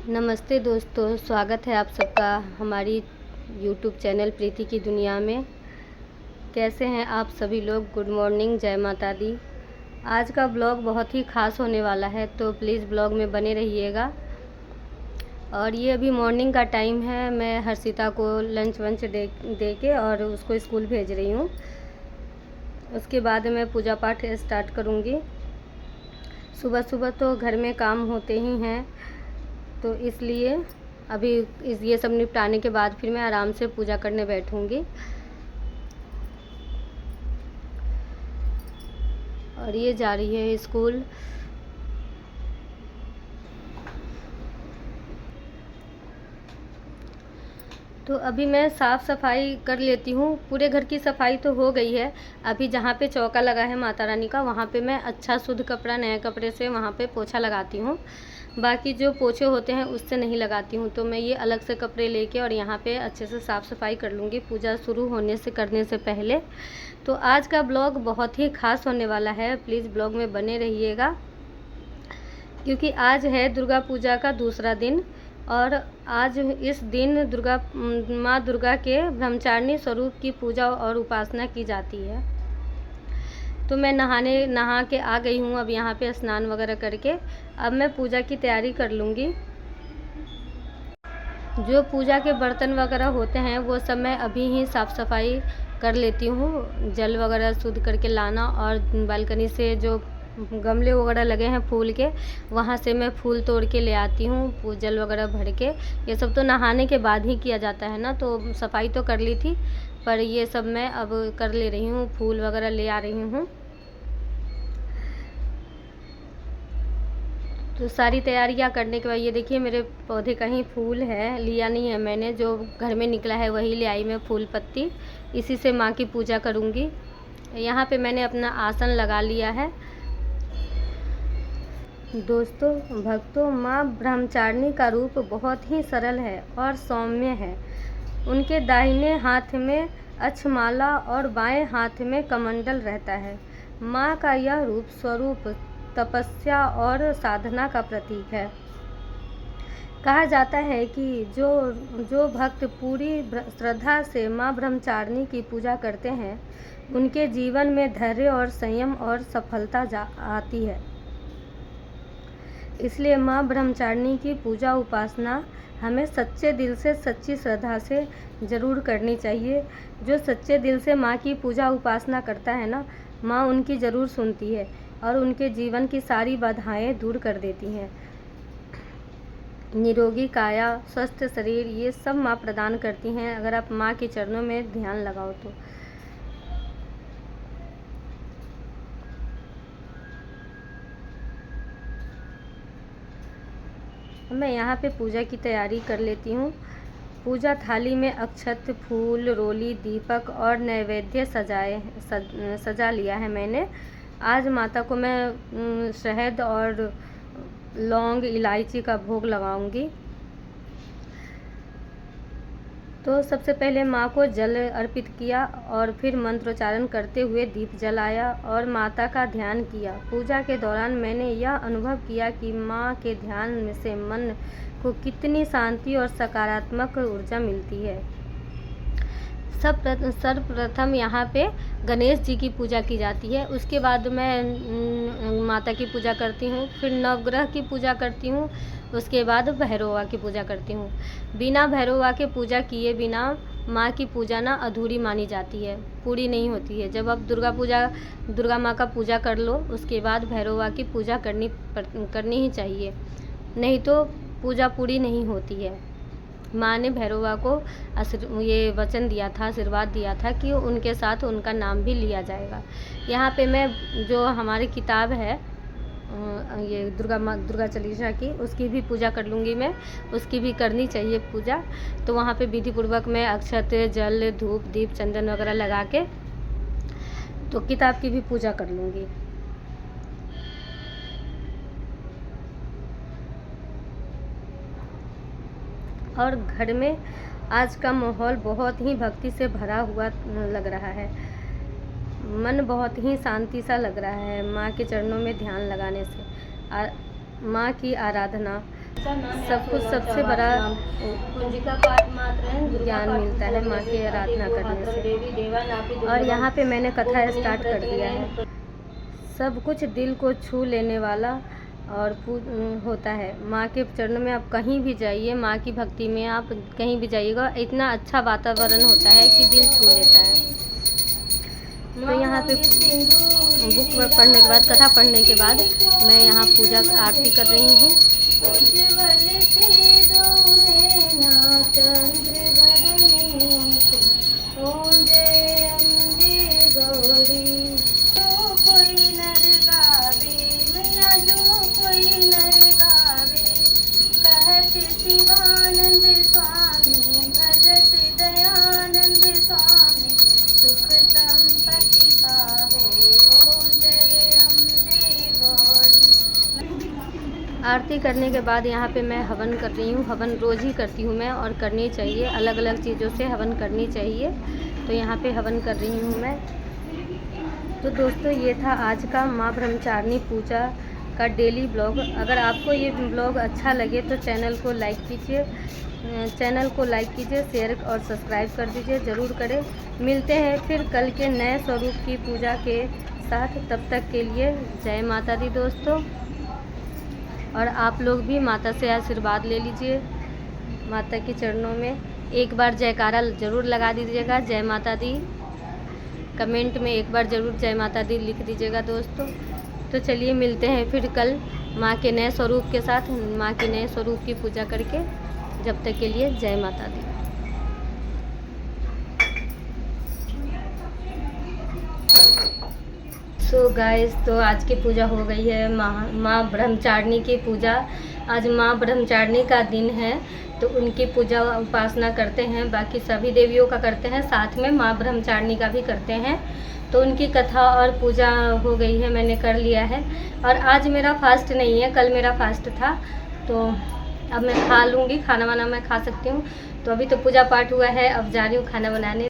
नमस्ते दोस्तों, स्वागत है आप सबका हमारी यूट्यूब चैनल प्रीति की दुनिया में। कैसे हैं आप सभी लोग? गुड मॉर्निंग, जय माता दी। आज का ब्लॉग बहुत ही ख़ास होने वाला है, तो प्लीज़ ब्लॉग में बने रहिएगा। और ये अभी मॉर्निंग का टाइम है। मैं हर्षिता को लंच वंच दे के और उसको स्कूल भेज रही हूँ। उसके बाद मैं पूजा पाठ स्टार्ट करूँगी। सुबह सुबह तो घर में काम होते ही हैं, तो इसलिए अभी ये सब निपटाने के बाद फिर मैं आराम से पूजा करने बैठूंगी। और ये जा रही है स्कूल। तो अभी मैं साफ़ सफाई कर लेती हूँ। पूरे घर की सफाई तो हो गई है। अभी जहाँ पे चौका लगा है माता रानी का, वहाँ पे मैं अच्छा शुद्ध कपड़ा, नए कपड़े से वहाँ पे पोछा लगाती हूँ। बाकी जो पोछे होते हैं उससे नहीं लगाती हूँ। तो मैं ये अलग से कपड़े लेके और यहाँ पे अच्छे से साफ़ सफाई कर लूँगी पूजा शुरू करने से पहले। तो आज का ब्लॉग बहुत ही ख़ास होने वाला है। प्लीज़ ब्लॉग में बने रहिएगा, क्योंकि आज है दुर्गा पूजा का दूसरा दिन। और आज इस दिन माँ दुर्गा के ब्रह्मचारिणी स्वरूप की पूजा और उपासना की जाती है। तो मैं नहा के आ गई हूँ। अब यहाँ पे स्नान वगैरह करके अब मैं पूजा की तैयारी कर लूँगी। जो पूजा के बर्तन वगैरह होते हैं वो सब मैं अभी ही साफ़ सफाई कर लेती हूँ। जल वगैरह शुद्ध करके लाना, और बालकनी से जो गमले वगैरह लगे हैं फूल के, वहाँ से मैं फूल तोड़ के ले आती हूँ, जल वगैरह भर के। ये सब तो नहाने के बाद ही किया जाता है ना, तो सफाई तो कर ली थी, पर ये सब मैं अब कर ले रही हूँ। फूल वगैरह ले आ रही हूँ। तो सारी तैयारियां करने के बाद ये देखिए मेरे पौधे का ही फूल है, लिया नहीं है मैंने, जो घर में निकला है वही ले आई मैं फूल पत्ती। इसी से माँ की पूजा करूँगी। यहाँ पे मैंने अपना आसन लगा लिया है। दोस्तों, भक्तों, माँ ब्रह्मचारिणी का रूप बहुत ही सरल है और सौम्य है। उनके दाहिने हाथ में अक्षमाला और बाएं हाथ में कमंडल रहता है। माँ का यह स्वरूप तपस्या और साधना का प्रतीक है। कहा जाता है कि जो भक्त पूरी श्रद्धा से माँ ब्रह्मचारिणी की पूजा करते हैं, उनके जीवन में धैर्य और संयम और सफलता आती है। इसलिए माँ ब्रह्मचारिणी की पूजा उपासना हमें सच्चे दिल से, सच्ची श्रद्धा से ज़रूर करनी चाहिए। जो सच्चे दिल से माँ की पूजा उपासना करता है ना, माँ उनकी ज़रूर सुनती है और उनके जीवन की सारी बाधाएं दूर कर देती हैं। निरोगी काया, स्वस्थ शरीर, ये सब माँ प्रदान करती हैं अगर आप माँ के चरणों में ध्यान लगाओ तो। मैं यहाँ पे पूजा की तैयारी कर लेती हूँ। पूजा थाली में अक्षत, फूल, रोली, दीपक और नैवेद्य सजा लिया है मैंने। आज माता को मैं शहद और लौंग, इलायची का भोग लगाऊंगी। तो सबसे पहले माँ को जल अर्पित किया और फिर मंत्रोच्चारण करते हुए दीप जलाया और माता का ध्यान किया। पूजा के दौरान मैंने यह अनुभव किया कि माँ के ध्यान से मन को कितनी शांति और सकारात्मक ऊर्जा मिलती है। सर्वप्रथम यहाँ पे गणेश जी की पूजा की जाती है। उसके बाद मैं माता की पूजा करती हूँ, फिर नवग्रह की पूजा करती हूँ, उसके बाद भैरवा की पूजा करती हूँ। बिना भैरवा के पूजा किए बिना माँ की पूजा ना अधूरी मानी जाती है, पूरी नहीं होती है। जब आप दुर्गा माँ का पूजा कर लो, उसके बाद भैरवा की पूजा करनी ही चाहिए, नहीं तो पूजा पूरी नहीं होती है। माँ ने भैरवा को ये वचन दिया था, आशीर्वाद दिया था कि उनके साथ उनका नाम भी लिया जाएगा। यहाँ पे मैं जो हमारी किताब है ये दुर्गा चालीसा की, उसकी भी पूजा कर लूँगी मैं। उसकी भी करनी चाहिए पूजा। तो वहाँ पे विधि पूर्वक मैं अक्षत, जल, धूप, दीप, चंदन वगैरह लगा के तो किताब की भी पूजा कर लूँगी। और घर में आज का माहौल बहुत ही भक्ति से भरा हुआ लग रहा है। मन बहुत ही शांति सा लग रहा है माँ के चरणों में ध्यान लगाने से। माँ की आराधना सब कुछ सबसे बड़ा ज्ञान मिलता है माँ की आराधना करने से। और यहाँ पे मैंने कथा स्टार्ट कर दिया है। सब कुछ दिल को छू लेने वाला और होता है माँ के चरणों में। आप कहीं भी जाइए, माँ की भक्ति में आप कहीं भी जाइएगा, इतना अच्छा वातावरण होता है कि दिल छू लेता है। तो यहाँ पे बुक पढ़ने के बाद, कथा पढ़ने के बाद मैं यहाँ पूजा आरती कर रही हूँ। शिवानंद स्वामी भजत दयानंद स्वामी सुख संपत्ति पावे। ओम जय अम्बे गौरी। आरती करने के बाद यहाँ पे मैं हवन कर रही हूँ। हवन रोज़ ही करती हूँ मैं, और करनी चाहिए, अलग अलग चीज़ों से हवन करनी चाहिए। तो यहाँ पे हवन कर रही हूँ मैं। तो दोस्तों, ये था आज का माँ ब्रह्मचारिणी पूजा का डेली ब्लॉग। अगर आपको ये ब्लॉग अच्छा लगे तो चैनल को लाइक कीजिए, शेयर और सब्सक्राइब कर दीजिए, ज़रूर करें। मिलते हैं फिर कल के नए स्वरूप की पूजा के साथ। तब तक के लिए जय माता दी दोस्तों। और आप लोग भी माता से आशीर्वाद ले लीजिए, माता के चरणों में एक बार जयकारा ज़रूर लगा दीजिएगा, जय माता दी। कमेंट में एक बार ज़रूर जय माता दी लिख दीजिएगा दोस्तों। तो चलिए मिलते हैं फिर कल माँ के नए स्वरूप के साथ, माँ के नए स्वरूप की पूजा करके। जब तक के लिए जय माता दी। सो गाइस, तो आज की पूजा हो गई है माँ ब्रह्मचारिणी की पूजा। आज माँ ब्रह्मचारिणी का दिन है, तो उनकी पूजा उपासना करते हैं। बाकी सभी देवियों का करते हैं, साथ में माँ ब्रह्मचारिणी का भी करते हैं। तो उनकी कथा और पूजा हो गई है, मैंने कर लिया है। और आज मेरा फास्ट नहीं है, कल मेरा फास्ट था। तो अब मैं खा लूँगी, खाना वाना मैं खा सकती हूँ। तो अभी तो पूजा पाठ हुआ है, अब जा रही हूँ खाना बनाने।